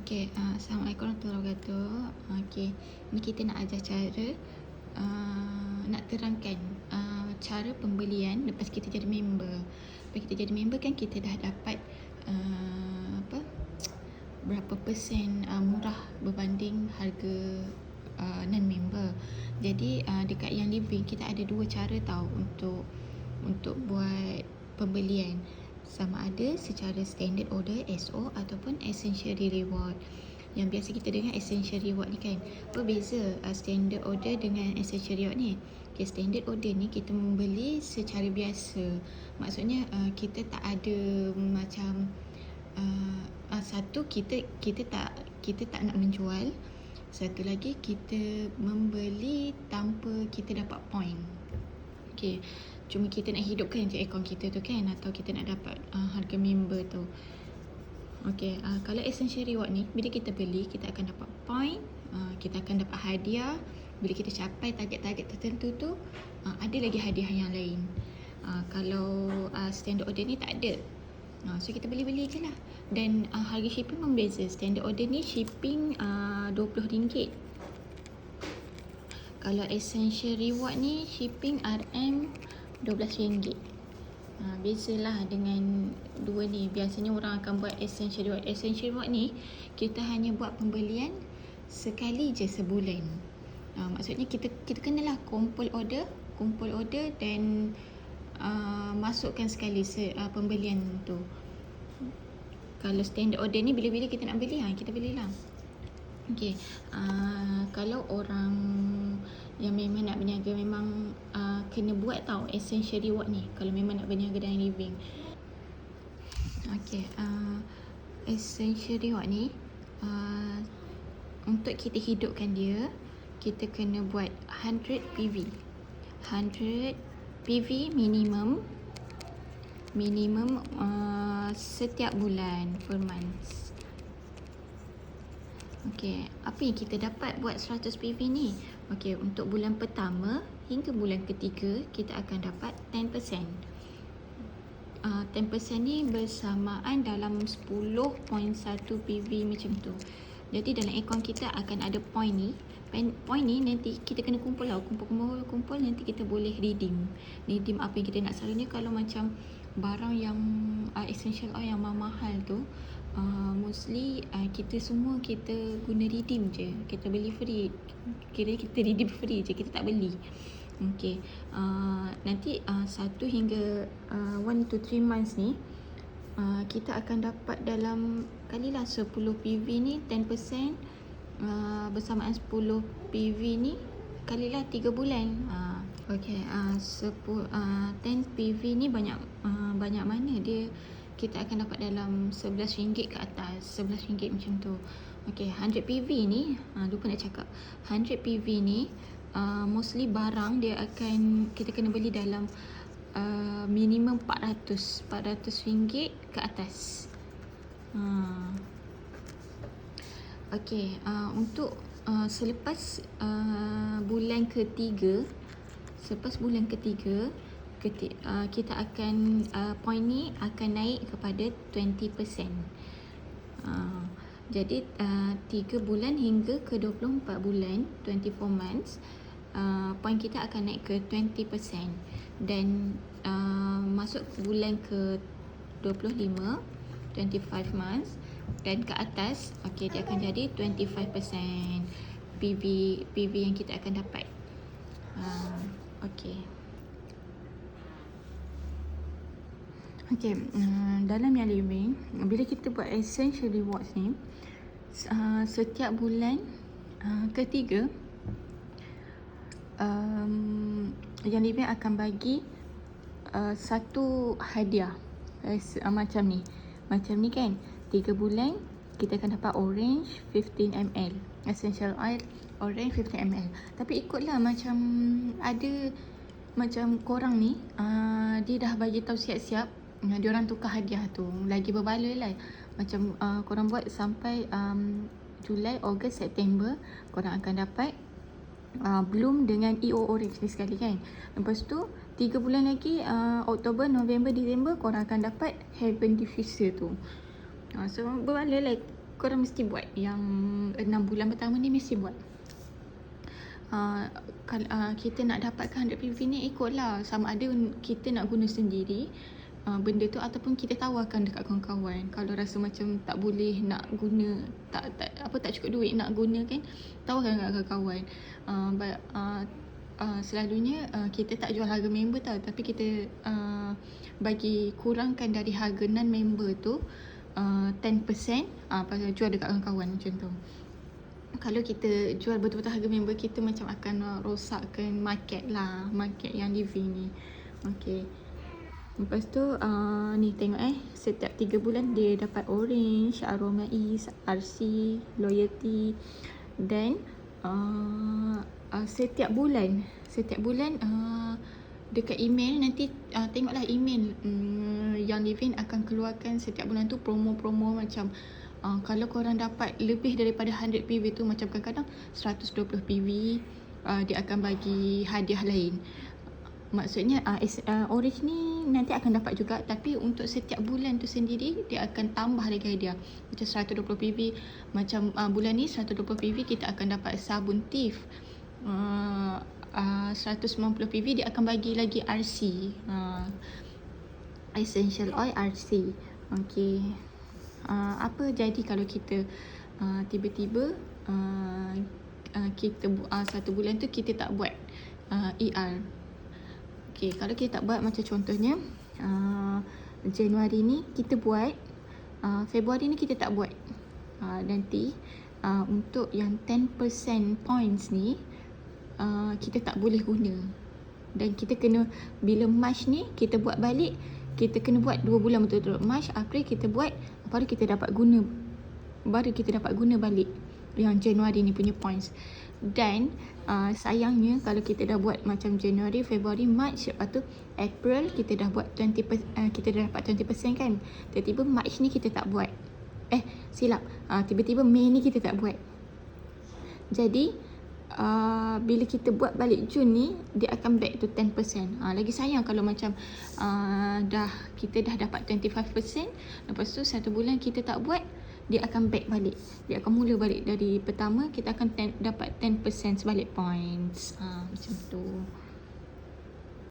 Assalamualaikum warahmatullahi wabarakatuh. Okey, ni kita nak ajar cara nak terangkan cara pembelian lepas kita jadi member. Lepas kita jadi member kan kita dah dapat berapa persen murah berbanding harga non-member. Jadi dekat Yang Living kita ada dua cara tau untuk buat pembelian. Sama ada secara standard order SO ataupun essentially reward. Yang biasa kita dengar essential reward ni kan. Apa beza standard order dengan essential reward ni? Okay, standard order ni kita membeli secara biasa. Maksudnya kita tak ada macam satu kita tak nak menjual. Satu lagi kita membeli tanpa kita dapat point. Okay, cuma kita nak hidupkan je akaun kita tu kan, atau kita nak dapat harga member tu. Okay, kalau essential reward ni bila kita beli kita akan dapat point, kita akan dapat hadiah. Bila kita capai target-target tertentu tu, ada lagi hadiah yang lain. Kalau standard order ni tak ada, so kita beli-beli je lah. Dan harga shipping pun beza. Standard order ni shipping RM20. Kalau essential reward ni shipping RM12. Bezalah dengan dua ni. Biasanya orang akan buat essential reward. Essential reward ni kita hanya buat pembelian sekali je sebulan. Maksudnya kita kenalah kumpul order dan masukkan sekali pembelian tu. Kalau standard order ni bila-bila kita nak beli, kita belilah. Okay, kalau orang yang memang nak berniaga memang kena buat tau essential reward ni kalau memang nak berniaga dalam living. Okay, essential reward ni untuk kita hidupkan dia, kita kena buat 100 PV. 100 PV minimum setiap bulan, per month. Okey, apa yang kita dapat buat 100 PV ni? Okey, untuk bulan pertama hingga bulan ketiga kita akan dapat 10%. 10% ni bersamaan dalam 10.1 PV macam tu. Jadi dalam akaun kita akan ada point ni. Point ni nanti kita kena kumpul lah. Kumpul nanti kita boleh redeem apa yang kita nak. Selalunya kalau macam barang yang essential oil yang mahal tu, mostly kita guna redeem je. Kita beli free. Kira kita redeem free je, kita tak beli. Okay, nanti 1 hingga 1 to 3 months ni kita akan dapat dalam kalilah 10 PV ni 10%, bersamaan 10 PV ni kalilah 3 bulan. Okay, 10 PV ni banyak mana dia. Kita akan dapat dalam RM11 ke atas, RM11 macam tu. Okay, 100 PV ni lupa nak cakap, 100 PV ni mostly barang dia akan kita kena beli dalam minimum RM400 ke atas. Okay, untuk selepas bulan ketiga, kita akan point ni akan naik kepada 20%. Jadi 3 bulan hingga ke 24 bulan, 24 months, point kita akan naik ke 20%. Dan masuk bulan ke 25 months dan ke atas, okay, dia akan jadi 25% PV yang kita akan dapat. Okay, dalam Yang Living, bila kita buat essential rewards ni, setiap bulan ketiga, Yang Living akan bagi satu hadiah macam ni kan. 3 bulan kita akan dapat orange 15ml, essential oil orange 15ml. Tapi ikutlah macam ada macam korang ni, dia dah bagi tahu siap-siap, dia orang tukar hadiah tu lagi berbaloi lah. Macam korang buat sampai Julai, Ogos, September, korang akan dapat Bloom dengan EO Orange ni sekali kan. Lepas tu 3 bulan lagi, Oktober, November, Disember, korang akan dapat Heaven Diffuser tu. So berbaloi lah korang mesti buat. Yang 6 bulan pertama ni mesti buat. Kita nak dapatkan 100 PV ni ikutlah, sama ada kita nak guna sendiri benda tu ataupun kita tawarkan dekat kawan-kawan. Kalau rasa macam tak boleh nak guna, tak cukup duit nak guna kan, tawarkan dekat kawan-kawan. Selalunya kita tak jual harga member tau, tapi kita bagi kurangkan dari harga non-member tu 10%, pasal jual dekat kawan-kawan macam tu. Kalau kita jual betul-betul harga member, kita macam akan rosakkan market lah, market yang living ni. Okay. Lepas tu ni tengok setiap 3 bulan dia dapat Orange, Aroma Ease, RC, Loyalty. Dan setiap bulan dekat email nanti tengoklah email yang Livin akan keluarkan setiap bulan tu promo-promo macam kalau korang dapat lebih daripada 100 PV tu, macam kadang-kadang 120 PV dia akan bagi hadiah lain. Maksudnya Orange ni nanti akan dapat juga, tapi untuk setiap bulan tu sendiri dia akan tambah lagi hadiah. Macam 120 PV, macam bulan ni 120 PV kita akan dapat sabun Tif. 190 PV dia akan bagi lagi RC, Essential Oil RC. Okay. Apa jadi kalau kita tiba-tiba kita satu bulan tu kita tak buat ER. Okay, kalau kita tak buat, macam contohnya Januari ni kita buat, Februari ni kita tak buat, nanti untuk yang 10% points ni kita tak boleh guna. Dan kita kena, bila March ni kita buat balik, kita kena buat 2 bulan betul-betul. March, April kita buat, baru kita dapat guna balik yang Januari ni punya points. Dan sayangnya kalau kita dah buat macam Januari, Februari, March, lepas tu April kita dah buat 20%, kita dah dapat 20% kan. Tiba-tiba March ni kita tak buat. Tiba-tiba Mei ni kita tak buat. Jadi bila kita buat balik Jun ni, dia akan back to 10%. Lagi sayang kalau macam kita dah dapat 25%, lepas tu 1 bulan kita tak buat, dia akan back balik. Dia akan mula balik dari pertama, kita akan dapat 10% sebalik points. Macam tu.